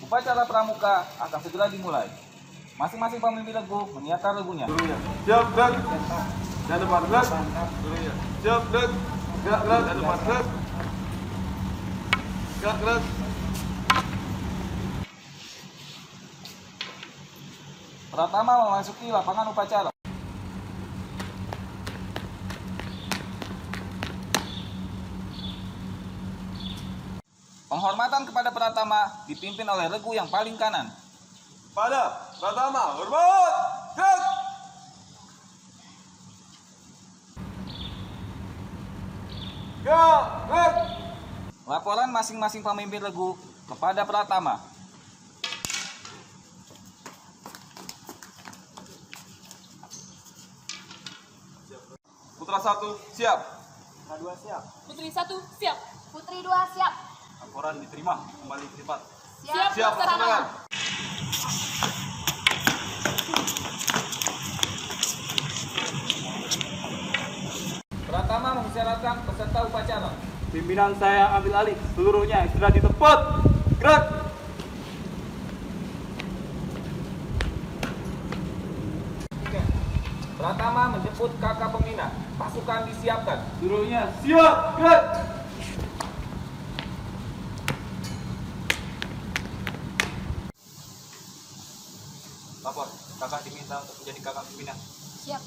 Upacara pramuka akan segera dimulai. Masing-masing pemimpin regu menyiapkan regunya. Siap, gerak. Dan depan, gerak. Siap, gerak. Gerak, gerak. Dan depan, gerak. Gerak, gerak. Pratama memasuki lapangan upacara. Penghormatan kepada Pratama dipimpin oleh regu yang paling kanan. Pada Pratama, hormat. Gerak. Gerak, gerak. Laporan masing-masing pemimpin regu kepada Pratama. Putra 1, siap. Putri 1 siap. Putri 2 siap. Laporan diterima, kembali ke tempat. Siap, Siap, laksanakan. laksanakan. Pratama mengisyaratkan peserta upacara. Pimpinan saya ambil alih, seluruhnya istirahat di tempat. Gerak. Pratama menjemput kakak pembina. Pasukan disiapkan. Seluruhnya siap. Gerak. Lapor, kakak diminta untuk menjadi kakak pembina. Siap.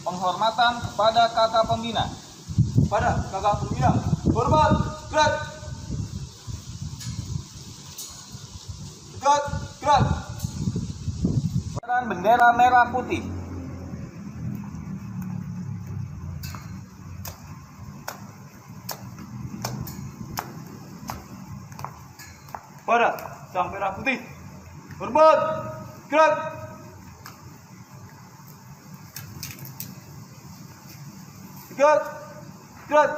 Penghormatan kepada kakak pembina. Pada kakak pembina, hormat. Gerak. Gerak, gerak. Kibaran bendera merah putih. Pada sang merah putih. Hormat. Gerak. Gerak, gerak.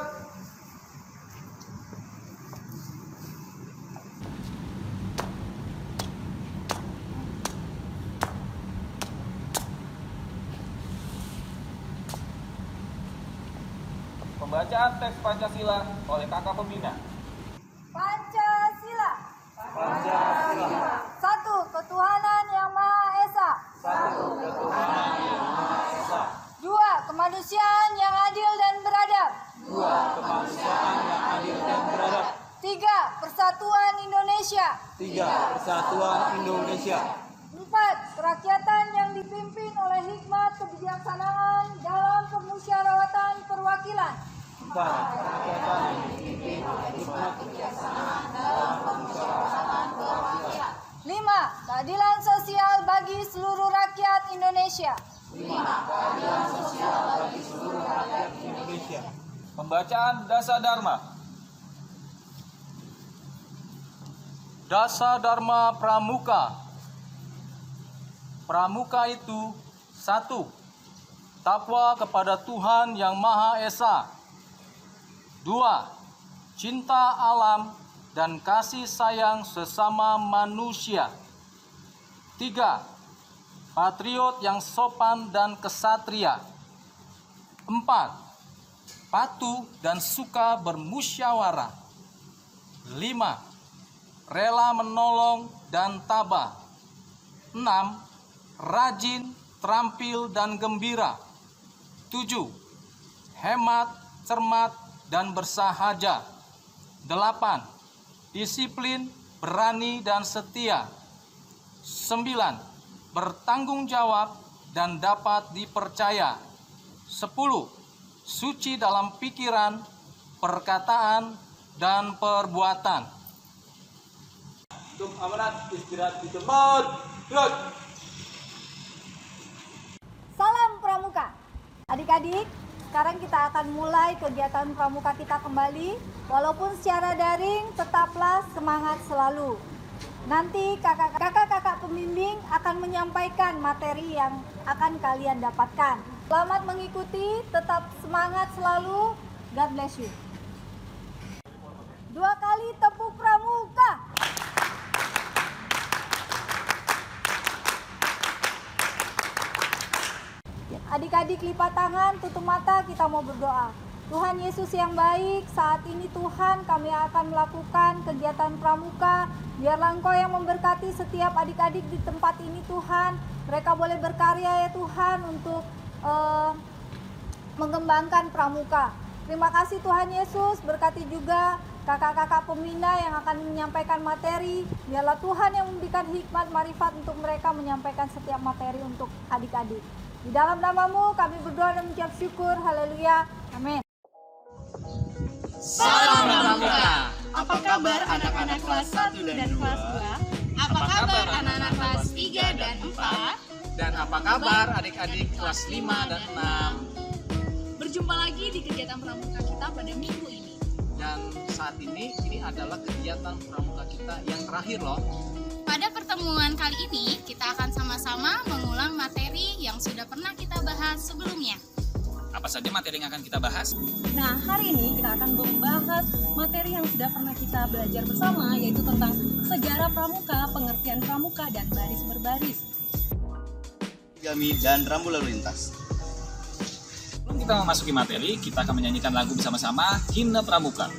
Pembacaan teks Pancasila oleh kakak pembina. Pancasila. Satu, ketuhanan yang Maha Esa. Dua, kemanusiaan yang adil dan beradab. Tiga, persatuan Indonesia. Empat, kerakyatan yang dipimpin oleh hikmat kebijaksanaan dalam permusyawaratan perwakilan. Lima, keadilan sosial bagi seluruh rakyat Indonesia. Pembacaan Dasa Dharma. Dasa Dharma Pramuka. Pramuka itu 1. Takwa kepada Tuhan Yang Maha Esa. 2. Cinta alam dan kasih sayang sesama manusia. 3. Patriot yang sopan dan kesatria. 4. Patuh dan suka bermusyawarah. 5. Rela menolong dan tabah. 6. Rajin, terampil dan gembira. 7. Hemat, cermat dan bersahaja. 8. Disiplin, berani dan setia. 9. Bertanggung jawab dan dapat dipercaya. 10. Suci dalam pikiran, perkataan, dan perbuatan. Untuk amanat istirahat di tempat. Gerak. Salam Pramuka. Adik-adik, sekarang kita akan mulai kegiatan Pramuka kita kembali. Walaupun secara daring, tetaplah semangat selalu. Nanti kakak-kakak pembimbing akan menyampaikan materi yang akan kalian dapatkan. Selamat mengikuti, tetap semangat selalu. God bless you. 2 kali tepuk Pramuka. Adik-adik Adik-adik lipat tangan, tutup mata, kita mau berdoa. Tuhan Yesus yang baik, saat ini Tuhan kami akan melakukan kegiatan pramuka. Biarlah Engkau yang memberkati setiap adik-adik di tempat ini Tuhan. Mereka boleh berkarya ya Tuhan untuk mengembangkan pramuka. Terima kasih Tuhan Yesus, berkati juga kakak-kakak pembina yang akan menyampaikan materi. Biarlah Tuhan yang memberikan hikmat marifat untuk mereka menyampaikan setiap materi untuk adik-adik. Di dalam nama-Mu kami berdoa dan mengucap syukur. Haleluya. Amin. Salam Pramuka. Apa kabar anak-anak kelas 1 dan kelas 2? Apa kabar anak-anak kelas 3 dan 4? Dan apa kabar adik-adik kelas 5 dan 6? Berjumpa lagi di kegiatan pramuka kita pada minggu ini. Dan saat ini adalah kegiatan pramuka kita yang terakhir loh. Pada pertemuan kali ini, kita akan sama-sama mengulang materi yang sudah pernah kita bahas sebelumnya. Apa saja materi yang akan kita bahas? Nah, hari ini kita akan membahas materi yang sudah pernah kita belajar bersama, yaitu tentang sejarah pramuka, pengertian pramuka, dan baris berbaris. Gami dan rambu lalu lintas. Sebelum kita memasuki materi, kita akan menyanyikan lagu bersama-sama Himne Pramuka.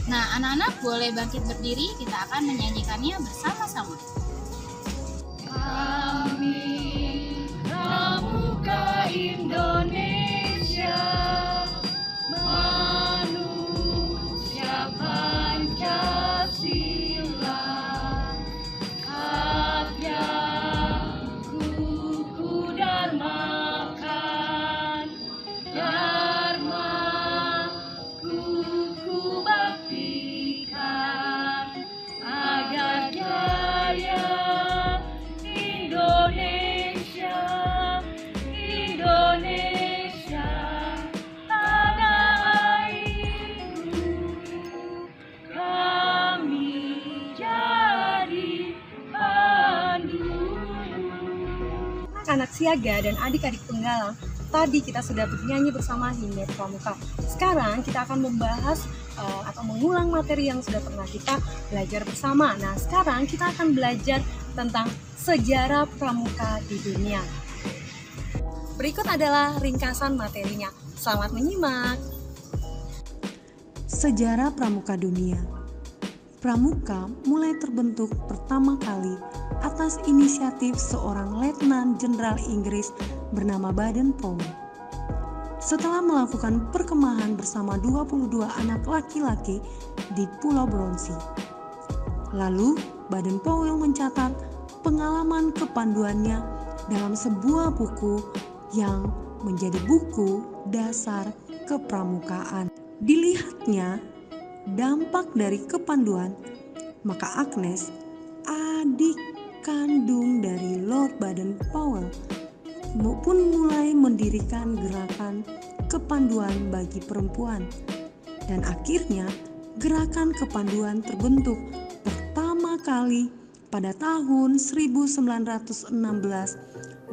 Nah, anak-anak boleh bangkit berdiri, kita akan menyanyikannya bersama-sama. Kami Pramuka Indonesia, manusia Pancasila, Satya Kuku Dharma Kuku Baktikan, agar jaya Indonesia, tanah airku, kami jadi pandu. Anak siaga dan adik-adik penggalang, tadi kita sudah bernyanyi bersama Himne Pramuka. Sekarang kita akan membahas atau mengulang materi yang sudah pernah kita belajar bersama. Nah, sekarang kita akan belajar tentang sejarah pramuka di dunia. Berikut adalah ringkasan materinya. Selamat menyimak. Sejarah pramuka dunia. Pramuka mulai terbentuk pertama kali atas inisiatif seorang letnan jenderal Inggris bernama Baden-Powell. Setelah melakukan perkemahan bersama 22 anak laki-laki di Pulau Bronsi. Lalu Baden-Powell mencatat pengalaman kepanduannya dalam sebuah buku yang menjadi buku dasar kepramukaan. Dilihatnya dampak dari kepanduan, maka Agnes, adik kandung dari Lord Baden-Powell, pun mulai mendirikan gerakan kepanduan bagi perempuan. Dan akhirnya gerakan kepanduan terbentuk pertama kali pada tahun 1916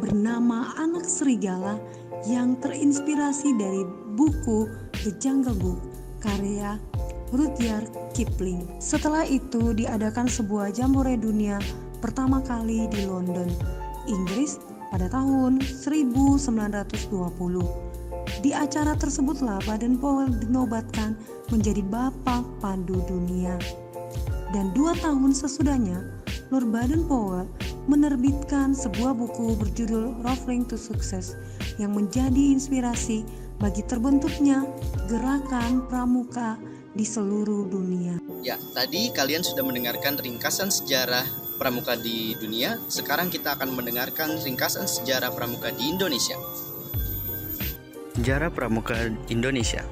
bernama Anak Serigala yang terinspirasi dari buku The Jungle Book karya Rudyard Kipling. Setelah itu diadakan sebuah jambore dunia pertama kali di London, Inggris pada tahun 1920. Di acara tersebutlah Baden-Powell dinobatkan menjadi Bapak Pandu Dunia. Dan 2 tahun sesudahnya, Lord Baden-Powell menerbitkan sebuah buku berjudul Roving to Success yang menjadi inspirasi bagi terbentuknya gerakan pramuka di seluruh dunia. Ya, tadi kalian sudah mendengarkan ringkasan sejarah pramuka di dunia. Sekarang kita akan mendengarkan ringkasan sejarah pramuka di Indonesia. Sejarah pramuka Indonesia.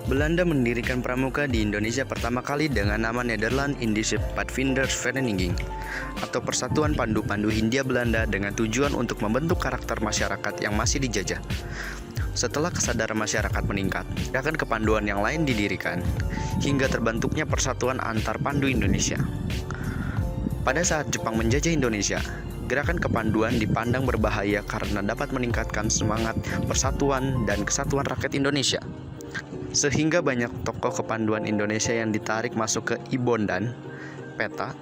Belanda mendirikan pramuka di Indonesia pertama kali dengan nama Nederland Indische Padvindersvereniging atau Persatuan Pandu-Pandu Hindia Belanda dengan tujuan untuk membentuk karakter masyarakat yang masih dijajah. Setelah kesadaran masyarakat meningkat, gerakan kepanduan yang lain didirikan hingga terbentuknya Persatuan Antar Pandu Indonesia. Pada saat Jepang menjajah Indonesia, gerakan kepanduan dipandang berbahaya karena dapat meningkatkan semangat persatuan dan kesatuan rakyat Indonesia. Sehingga banyak tokoh kepanduan Indonesia yang ditarik masuk ke Ibondan, Peta,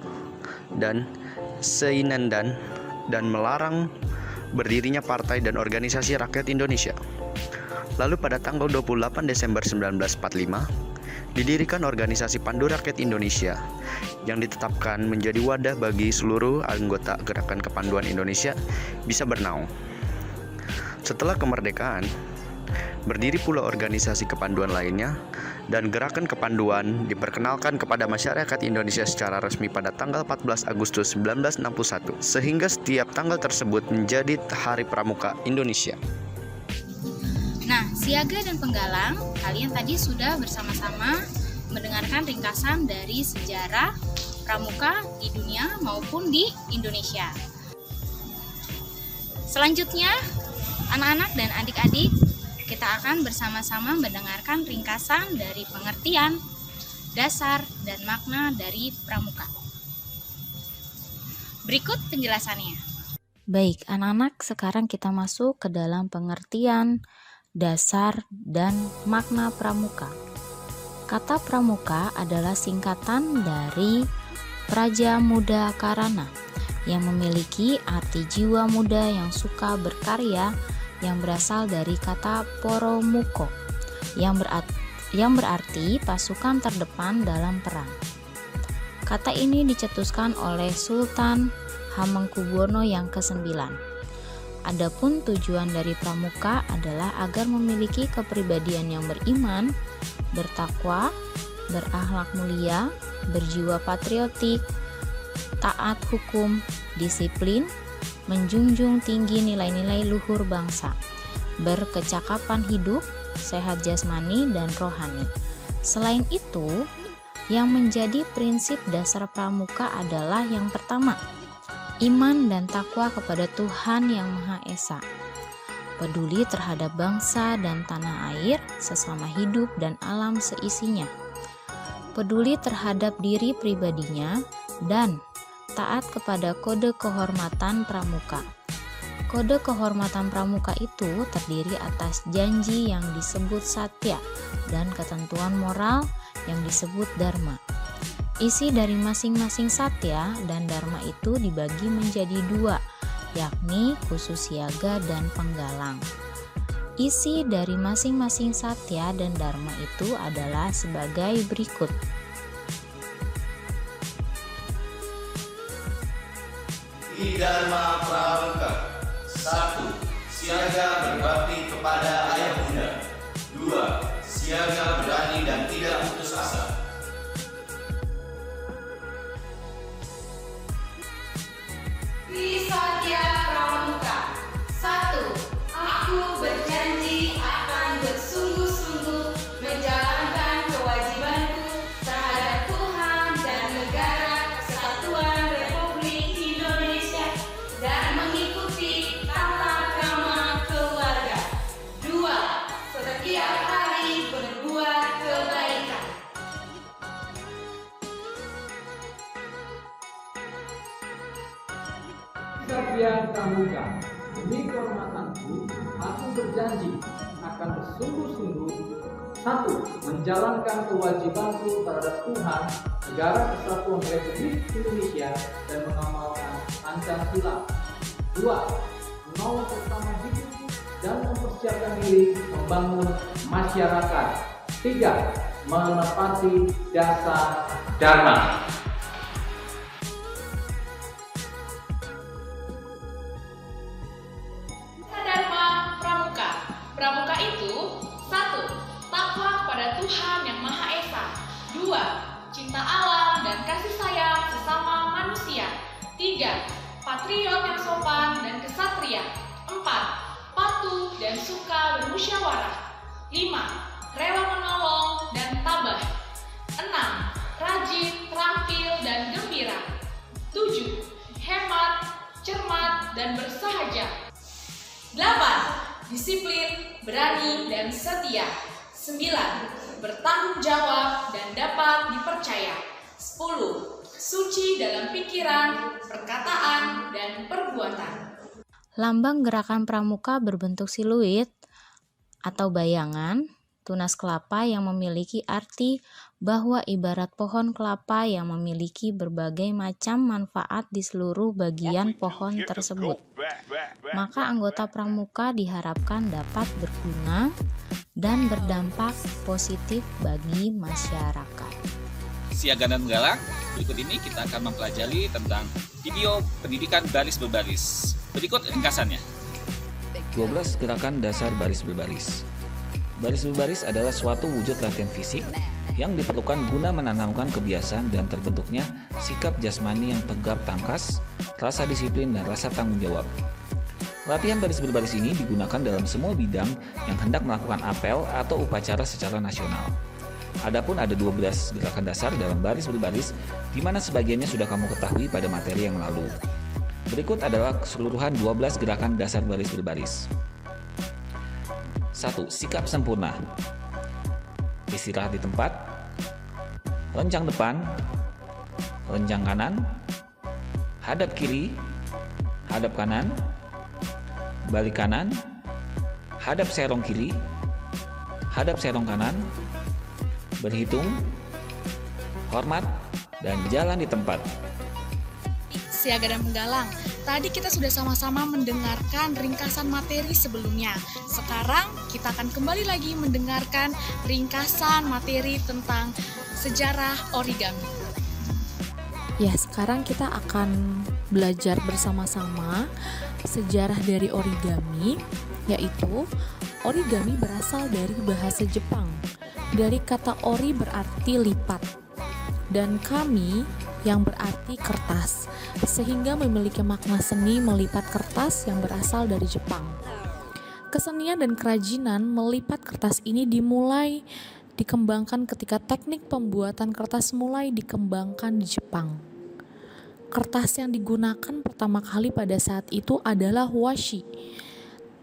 dan Seinendan dan melarang berdirinya Partai dan Organisasi Rakyat Indonesia. Lalu pada tanggal 28 Desember 1945, didirikan Organisasi Pandu Rakyat Indonesia yang ditetapkan menjadi wadah bagi seluruh anggota Gerakan Kepanduan Indonesia bisa bernaung. Setelah kemerdekaan, berdiri pula organisasi kepanduan lainnya, dan Gerakan Kepanduan diperkenalkan kepada masyarakat Indonesia secara resmi pada tanggal 14 Agustus 1961, sehingga setiap tanggal tersebut menjadi Hari Pramuka Indonesia. Nah, Siaga dan Penggalang, kalian tadi sudah bersama-sama mendengarkan ringkasan dari sejarah pramuka di dunia maupun di Indonesia. Selanjutnya, anak-anak dan adik-adik, kita akan bersama-sama mendengarkan ringkasan dari pengertian, dasar, dan makna dari pramuka. Berikut penjelasannya. Baik, anak-anak, sekarang kita masuk ke dalam pengertian, dasar, dan makna pramuka. Kata pramuka adalah singkatan dari Praja Muda Karana yang memiliki arti jiwa muda yang suka berkarya, yang berasal dari kata poromuko yang berarti pasukan terdepan dalam perang. Kata ini dicetuskan oleh Sultan Hamengkubuwono yang ke-9. Adapun tujuan dari pramuka adalah agar memiliki kepribadian yang beriman, bertakwa, berakhlak mulia, berjiwa patriotik, taat hukum, disiplin, menjunjung tinggi nilai-nilai luhur bangsa, berkecakapan hidup, sehat jasmani dan rohani. Selain itu, yang menjadi prinsip dasar pramuka adalah yang pertama, iman dan takwa kepada Tuhan Yang Maha Esa, peduli terhadap bangsa dan tanah air, sesama hidup dan alam seisinya, peduli terhadap diri pribadinya, dan taat kepada kode kehormatan pramuka. Kode kehormatan pramuka itu terdiri atas janji yang disebut satya dan ketentuan moral yang disebut dharma. Isi dari masing-masing satya dan dharma itu dibagi menjadi dua, yakni khusus siaga dan penggalang. Isi dari masing-masing satya dan dharma itu adalah sebagai berikut. Dharma Pramuka. 1. Siaga berbakti kepada ayah bunda. 2. Siaga berani dan tidak putus asa. Satya Pramuka. 1. Aku berjanji akan bersungguh-sungguh menjalankan kewajibanku terhadap Tuhan dan negara Kesatuan Republik Indonesia dan mengikuti tata krama keluarga. 2. Setiap hari berbuat kebaikan. Satya Pramuka. Demi kehormatanku, aku berjanji akan bersungguh-sungguh 1. Menjalankan kewajibanku terhadap Tuhan, Negara Kesatuan Republik Indonesia dan mengamalkan Pancasila. 2. Menolong sesama hidup dan mempersiapkan diri membangun masyarakat. 3. Menepati dasar dharma. Dharma Pramuka. Pramuka itu 1. Takwa kepada Tuhan Yang Maha Esa. 2. Cinta alam dan kasih sayang sesama manusia. 3. Patriot yang sopan dan kesatria. 4. Patuh dan suka bermusyawarah. 5. Rela menolong dan tabah. 6. Rajin, terampil dan gembira. 7. Hemat, cermat dan bersahaja. 8. Disiplin, berani dan setia. 9. Bertanggung jawab dan dapat dipercaya. 10. Suci dalam pikiran, perkataan, dan perbuatan. Lambang gerakan pramuka berbentuk siluet atau bayangan tunas kelapa yang memiliki arti bahwa ibarat pohon kelapa yang memiliki berbagai macam manfaat di seluruh bagian pohon tersebut. Maka anggota pramuka diharapkan dapat berguna dan berdampak positif bagi masyarakat. Siaga dan Menggalang, berikut ini kita akan mempelajari tentang video pendidikan baris berbaris. Berikut ringkasannya. 12 gerakan dasar baris berbaris. Baris berbaris adalah suatu wujud latihan fisik yang diperlukan guna menanamkan kebiasaan dan terbentuknya sikap jasmani yang tegap tangkas, rasa disiplin, dan rasa tanggung jawab. Latihan baris berbaris ini digunakan dalam semua bidang yang hendak melakukan apel atau upacara secara nasional. Adapun ada 12 gerakan dasar dalam baris berbaris, di mana sebagiannya sudah kamu ketahui pada materi yang lalu. Berikut adalah keseluruhan 12 gerakan dasar baris berbaris. 1. Sikap sempurna. Istirahat di tempat. Rencang depan. Rencang kanan. Hadap kiri. Hadap kanan. Balik kanan. Hadap serong kiri. Hadap serong kanan. Berhitung, hormat, dan jalan di tempat. Siaga dan Penggalang, tadi kita sudah sama-sama mendengarkan ringkasan materi sebelumnya. Sekarang kita akan kembali lagi mendengarkan ringkasan materi tentang sejarah origami. Ya, sekarang kita akan belajar bersama-sama sejarah dari origami, yaitu origami berasal dari bahasa Jepang. Dari kata ori berarti lipat dan kami yang berarti kertas, sehingga memiliki makna seni melipat kertas yang berasal dari Jepang. Kesenian dan kerajinan melipat kertas ini dimulai dikembangkan ketika teknik pembuatan kertas mulai dikembangkan di Jepang. Kertas yang digunakan pertama kali pada saat itu adalah washi.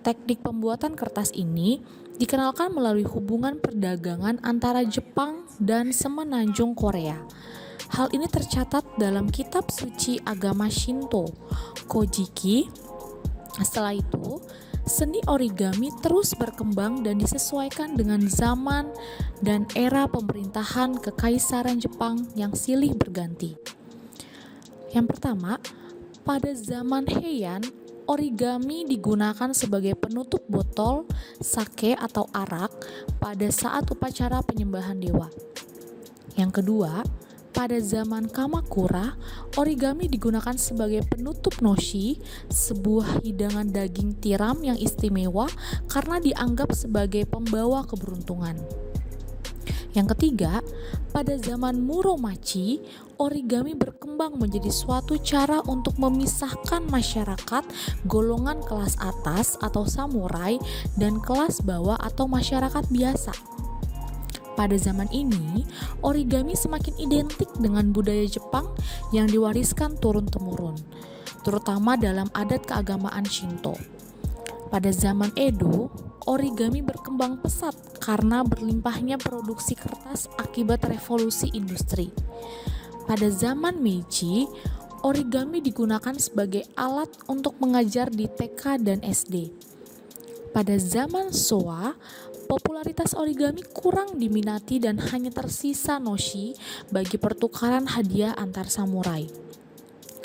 Teknik pembuatan kertas ini dikenalkan melalui hubungan perdagangan antara Jepang dan semenanjung Korea. Hal ini tercatat dalam kitab suci agama Shinto, Kojiki. Setelah itu, seni origami terus berkembang dan disesuaikan dengan zaman dan era pemerintahan Kekaisaran Jepang yang silih berganti. Yang pertama, pada zaman Heian, origami digunakan sebagai penutup botol, sake atau arak pada saat upacara penyembahan dewa. Yang kedua, pada zaman Kamakura, origami digunakan sebagai penutup noshi, sebuah hidangan daging tiram yang istimewa karena dianggap sebagai pembawa keberuntungan. Yang ketiga, pada zaman Muromachi, origami berkembang menjadi suatu cara untuk memisahkan masyarakat golongan kelas atas atau samurai dan kelas bawah atau masyarakat biasa. Pada zaman ini, origami semakin identik dengan budaya Jepang yang diwariskan turun-temurun, terutama dalam adat keagamaan Shinto. Pada zaman Edo, origami berkembang pesat karena berlimpahnya produksi kertas akibat revolusi industri. Pada zaman Meiji, origami digunakan sebagai alat untuk mengajar di TK dan SD. Pada zaman Showa, popularitas origami kurang diminati dan hanya tersisa noshi bagi pertukaran hadiah antar samurai.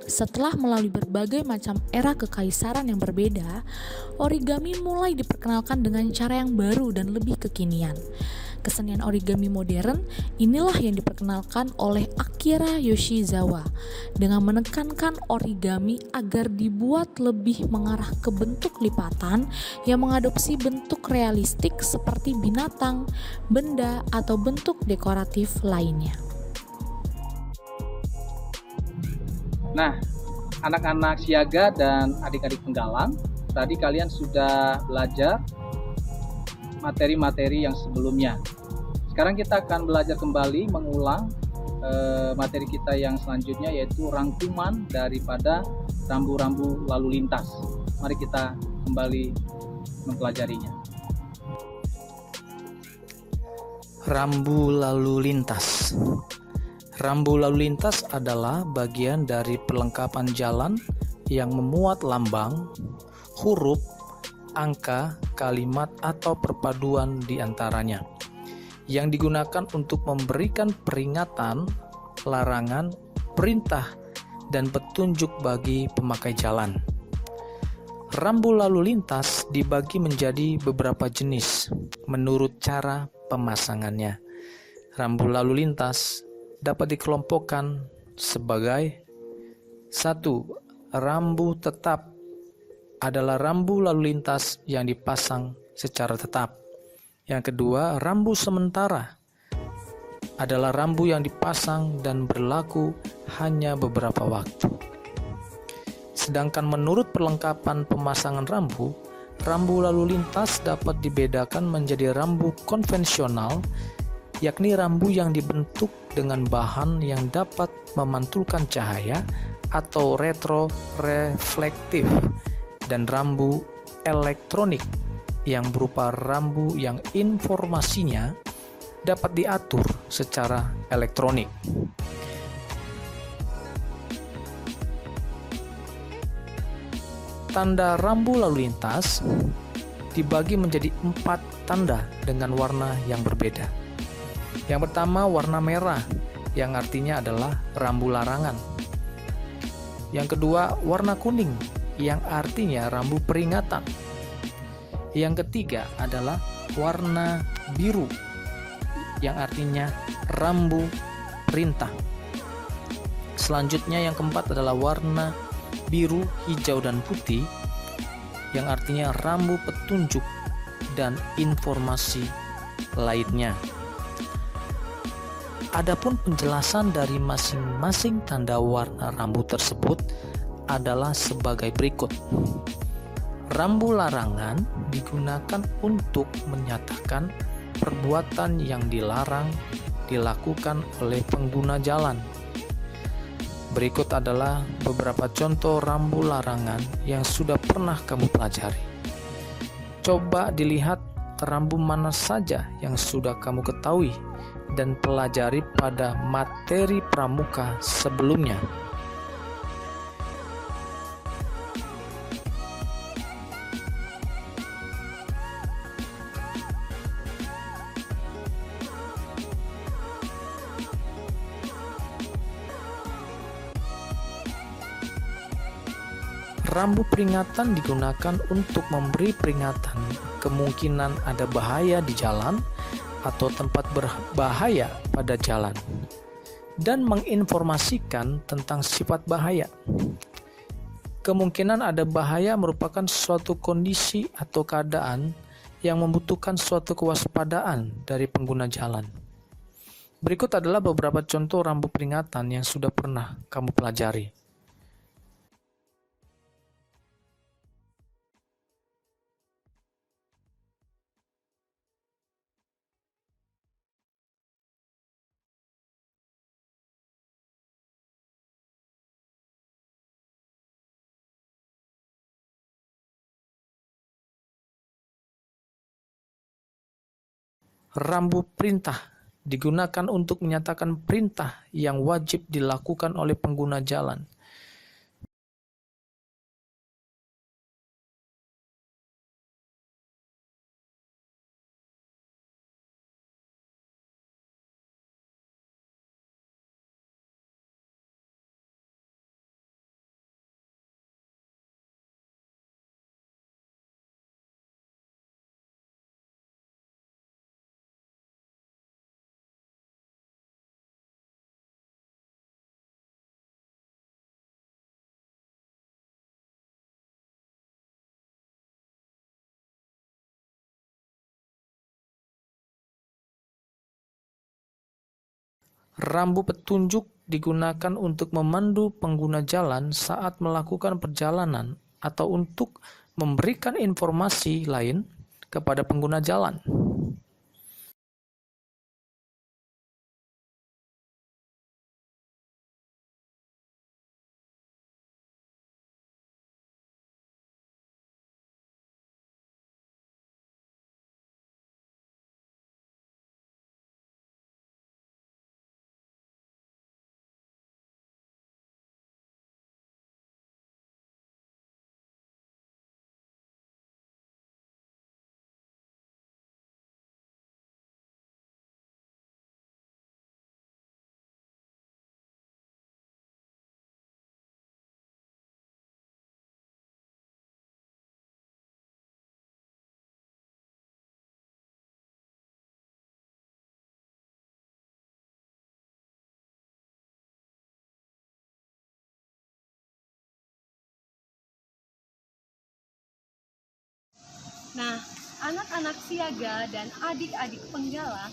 Setelah melalui berbagai macam era kekaisaran yang berbeda, origami mulai diperkenalkan dengan cara yang baru dan lebih kekinian. Kesenian origami modern inilah yang diperkenalkan oleh Akira Yoshizawa dengan menekankan origami agar dibuat lebih mengarah ke bentuk lipatan yang mengadopsi bentuk realistik seperti binatang, benda, atau bentuk dekoratif lainnya. Nah, anak-anak siaga dan adik-adik penggalang, tadi kalian sudah belajar materi-materi yang sebelumnya. Sekarang kita akan belajar kembali mengulang materi kita yang selanjutnya, yaitu rangkuman daripada rambu-rambu lalu lintas. Mari kita kembali mempelajarinya. Rambu lalu lintas. Rambu lalu lintas adalah bagian dari perlengkapan jalan yang memuat lambang, huruf, angka, kalimat, atau perpaduan di antaranya. yang digunakan untuk memberikan peringatan, larangan, perintah, dan petunjuk bagi pemakai jalan. Rambu lalu lintas dibagi menjadi beberapa jenis menurut cara pemasangannya. Rambu lalu lintas dapat dikelompokkan sebagai 1. Rambu tetap adalah rambu lalu lintas yang dipasang secara tetap. Yang kedua, rambu sementara adalah rambu yang dipasang dan berlaku hanya beberapa waktu. Sedangkan menurut perlengkapan pemasangan rambu, rambu lalu lintas dapat dibedakan menjadi rambu konvensional, yakni rambu yang dibentuk dengan bahan yang dapat memantulkan cahaya atau retroreflektif, dan rambu elektronik yang berupa rambu yang informasinya dapat diatur secara elektronik. Tanda rambu lalu lintas dibagi menjadi 4 tanda dengan warna yang berbeda. Yang pertama, warna merah, yang artinya adalah rambu larangan. Yang kedua, warna kuning, yang artinya rambu peringatan. Yang ketiga adalah warna biru, yang artinya rambu perintah. Selanjutnya yang keempat adalah warna biru, hijau, dan putih, yang artinya rambu petunjuk dan informasi lainnya. Adapun penjelasan dari masing-masing tanda warna rambu tersebut adalah sebagai berikut. Rambu larangan digunakan untuk menyatakan perbuatan yang dilarang dilakukan oleh pengguna jalan. Berikut adalah beberapa contoh rambu larangan yang sudah pernah kamu pelajari. Coba dilihat rambu mana saja yang sudah kamu ketahui dan pelajari pada materi pramuka sebelumnya. Rambu peringatan digunakan untuk memberi peringatan kemungkinan ada bahaya di jalan atau tempat berbahaya pada jalan, dan menginformasikan tentang sifat bahaya. Kemungkinan ada bahaya merupakan suatu kondisi atau keadaan yang membutuhkan suatu kewaspadaan dari pengguna jalan. Berikut adalah beberapa contoh rambu peringatan yang sudah pernah kamu pelajari. Rambu perintah digunakan untuk menyatakan perintah yang wajib dilakukan oleh pengguna jalan. Rambu petunjuk digunakan untuk memandu pengguna jalan saat melakukan perjalanan atau untuk memberikan informasi lain kepada pengguna jalan. Nah, anak-anak siaga dan adik-adik penggala,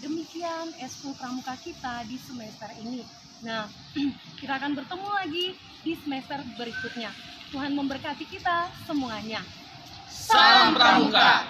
demikian eskul pramuka kita di semester ini. Nah, kita akan bertemu lagi di semester berikutnya. Tuhan memberkati kita semuanya. Salam Pramuka!